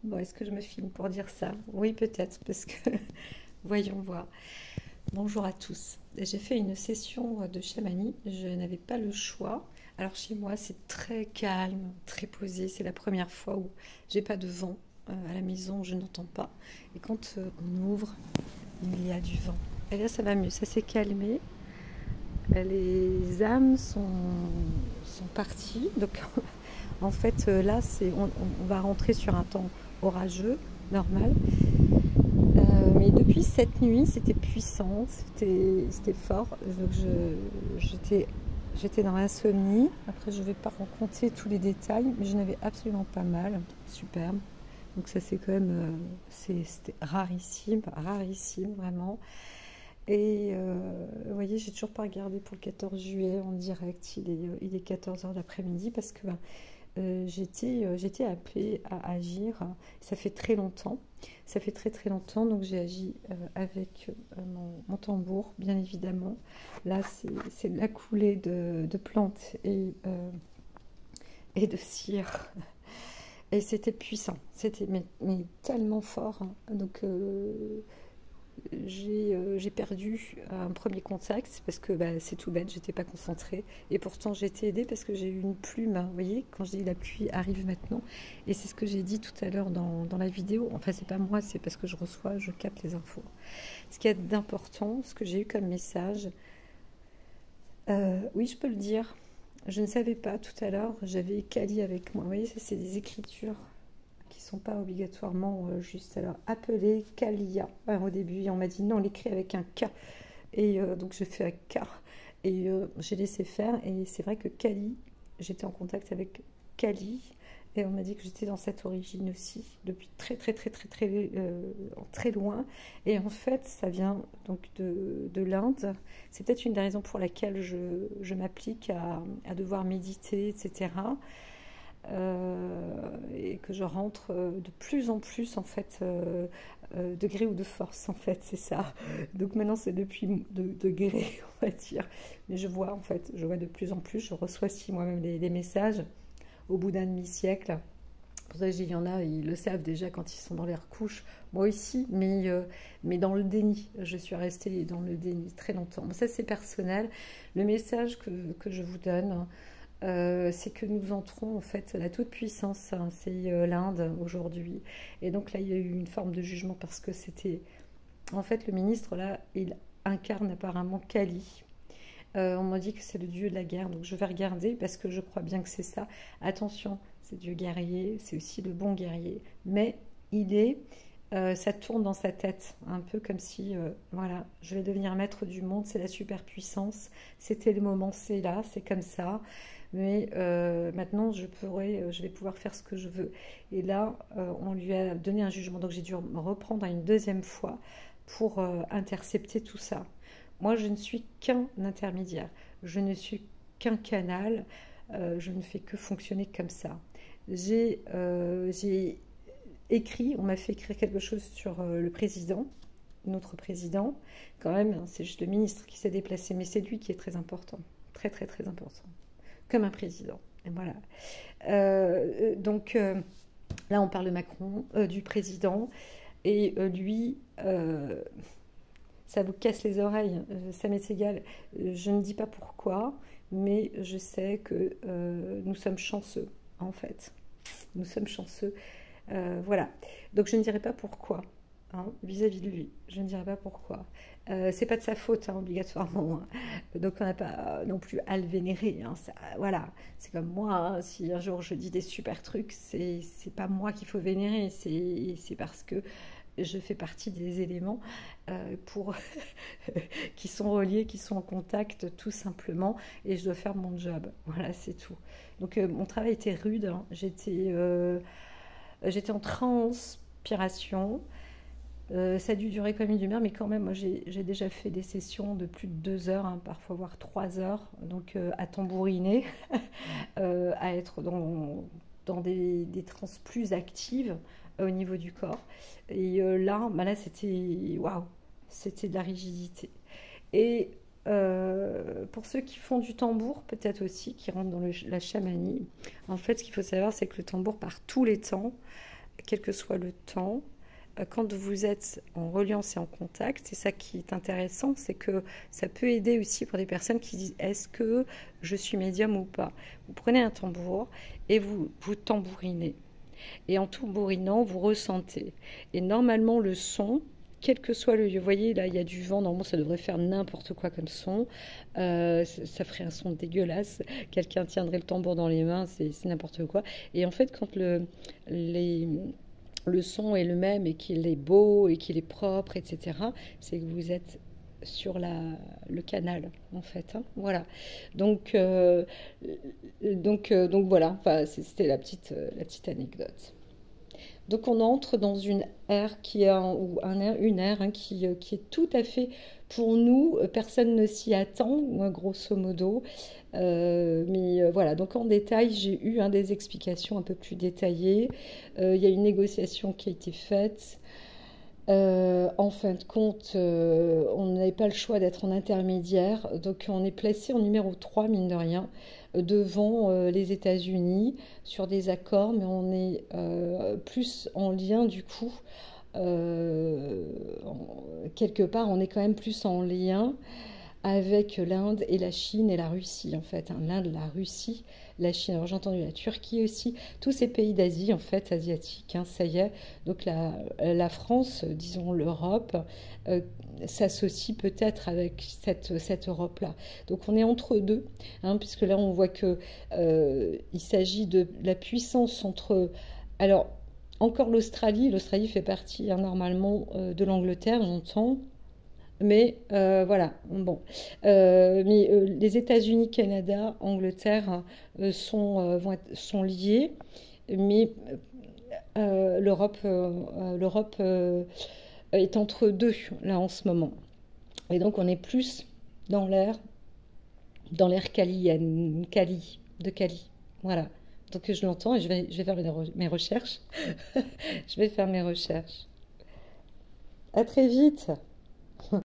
Bon, est-ce que je me filme pour dire ça? Oui, peut-être, parce que voyons voir. Bonjour à tous. J'ai fait une session de chamanie. Je n'avais pas le choix. Alors chez moi, c'est très calme, très posé. C'est la première fois où j'ai pas de vent à la maison, je n'entends pas. Et quand on ouvre, il y a du vent. Et là, ça va mieux. Ça s'est calmé. Les âmes sont parties. Donc en fait, là, on va rentrer sur un temps orageux, normal. Mais depuis cette nuit, c'était puissant, c'était fort. Donc j'étais dans l'insomnie. Après, je ne vais pas raconter tous les détails, mais je n'avais absolument pas mal. Superbe. Donc ça, c'est quand même, c'était rarissime, rarissime, vraiment. Et vous voyez, j'ai toujours pas regardé pour le 14 juillet en direct. Il est 14 heures d'après-midi parce que j'étais appelée à agir. Ça fait très longtemps. Ça fait très très longtemps. Donc j'ai agi avec mon tambour, bien évidemment. Là, c'est de la coulée de plantes et de cire. Et c'était puissant. C'était mais tellement fort, hein. Donc j'ai perdu un premier contact parce que bah, c'est tout bête, j'étais pas concentrée. Et pourtant j'ai été aidée parce que j'ai eu une plume, hein. Vous voyez, quand je dis la pluie arrive maintenant. Et c'est ce que j'ai dit tout à l'heure dans la vidéo. Enfin, c'est pas moi, c'est parce que je reçois, je capte les infos. Ce qu'il y a d'important, ce que j'ai eu comme message, oui, je peux le dire. Je ne savais pas tout à l'heure, j'avais Kali avec moi. Vous voyez, ça c'est des écritures qui sont pas obligatoirement justes. Alors, appeler Kalia. Alors, au début, on m'a dit non, on l'écrit avec un K. Et donc, je fais un K. Et j'ai laissé faire. Et c'est vrai que Kali, j'étais en contact avec Kali. Et on m'a dit que j'étais dans cette origine aussi, depuis très, très, très, très, très, très loin. Et en fait, ça vient donc de l'Inde. C'est peut-être une des raisons pour laquelle je m'applique à devoir méditer, etc. Et que je rentre de plus en plus en fait de gré ou de force en fait, c'est ça. Donc maintenant c'est depuis de gré on va dire, mais je vois en fait, je vois de plus en plus, je reçois aussi moi-même les messages au bout d'un demi-siècle. Pour ça que je dis, il y en a, ils le savent déjà quand ils sont dans leurs couches. Moi aussi, mais dans le déni. Je suis restée dans le déni très longtemps. Bon, ça, c'est personnel. Le message que je vous donne, c'est que nous entrons en fait la toute puissance, hein, c'est l'Inde aujourd'hui. Et donc là, il y a eu une forme de jugement parce que c'était en fait le ministre là, il incarne apparemment Kali. On m'a dit que c'est le dieu de la guerre, donc je vais regarder parce que je crois bien que c'est ça. Attention, c'est Dieu guerrier, c'est aussi le bon guerrier, mais ça tourne dans sa tête, un peu comme si, voilà, je vais devenir maître du monde, c'est la superpuissance, c'était le moment, c'est là, c'est comme ça, mais maintenant je vais pouvoir faire ce que je veux. Et là, on lui a donné un jugement, donc j'ai dû me reprendre une deuxième fois pour intercepter tout ça. Moi, je ne suis qu'un intermédiaire, je ne suis qu'un canal, je ne fais que fonctionner comme ça. J'ai écrit, on m'a fait écrire quelque chose sur le président, notre président, quand même, hein, c'est juste le ministre qui s'est déplacé, mais c'est lui qui est très important, très très très important, comme un président. Et voilà. Donc là, on parle de Macron, du président, et lui, ça vous casse les oreilles, ça m'est égal. Je ne dis pas pourquoi, mais je sais que nous sommes chanceux, en fait. Nous sommes chanceux. Voilà. Donc je ne dirai pas pourquoi, hein, vis-à-vis de lui. Je ne dirai pas pourquoi. C'est pas de sa faute, hein, obligatoirement, hein. Donc on n'a pas non plus à le vénérer, hein. Ça, voilà. C'est comme moi, hein, si un jour je dis des super trucs, c'est pas moi qu'il faut vénérer, c'est parce que je fais partie des éléments pour qui sont reliés, qui sont en contact tout simplement, et je dois faire mon job. Voilà, c'est tout. Donc mon travail était rude, hein. J'étais en transpiration. Ça a dû durer comme une demi-heure, mais quand même, moi j'ai déjà fait des sessions de plus de 2 heures, hein, parfois voire 3 heures, donc à tambouriner, à être dans des transes plus actives au niveau du corps. Et là, c'était waouh, c'était de la rigidité. Et pour ceux qui font du tambour, peut-être aussi, qui rentrent dans la chamanie, en fait, ce qu'il faut savoir, c'est que le tambour, par tous les temps, quel que soit le temps, quand vous êtes en reliance et en contact, c'est ça qui est intéressant, c'est que ça peut aider aussi pour des personnes qui disent est-ce que je suis médium ou pas. Vous prenez un tambour et vous tambourinez. Et en tambourinant, vous ressentez. Et normalement, le son, quel que soit le lieu, vous voyez, là, il y a du vent, normalement, ça devrait faire n'importe quoi comme son. Ça ferait un son dégueulasse. Quelqu'un tiendrait le tambour dans les mains, c'est n'importe quoi. Et en fait, quand le son est le même et qu'il est beau et qu'il est propre, etc., c'est que vous êtes sur le canal, en fait. Hein, voilà. Donc voilà, enfin, c'était la petite anecdote. Donc on entre dans une ère qui est une ère hein, qui est tout à fait pour nous, personne ne s'y attend, grosso modo. Mais voilà, donc en détail, j'ai eu des explications un peu plus détaillées. Il y a une négociation qui a été faite. En fin de compte, on n'avait pas le choix d'être en intermédiaire, donc on est placé en numéro 3, mine de rien, devant les États-Unis sur des accords, mais on est plus en lien du coup. Quelque part, on est quand même plus en lien avec l'Inde et la Chine et la Russie, en fait. Hein. L'Inde, la Russie, la Chine. Alors j'ai entendu la Turquie aussi, tous ces pays d'Asie, en fait, asiatiques, hein, ça y est. Donc la France, disons l'Europe, s'associe peut-être avec cette Europe-là. Donc on est entre deux, hein, puisque là on voit que il s'agit de la puissance entre... Alors, encore l'Australie fait partie hein, normalement de l'Angleterre, j'entends. Mais voilà, bon. Mais les États-Unis, Canada, Angleterre sont liés, mais l'Europe est entre deux là en ce moment. Et donc on est plus dans l'air de Cali. Voilà. Donc je l'entends et je vais faire mes recherches. Je vais faire mes recherches. À très vite.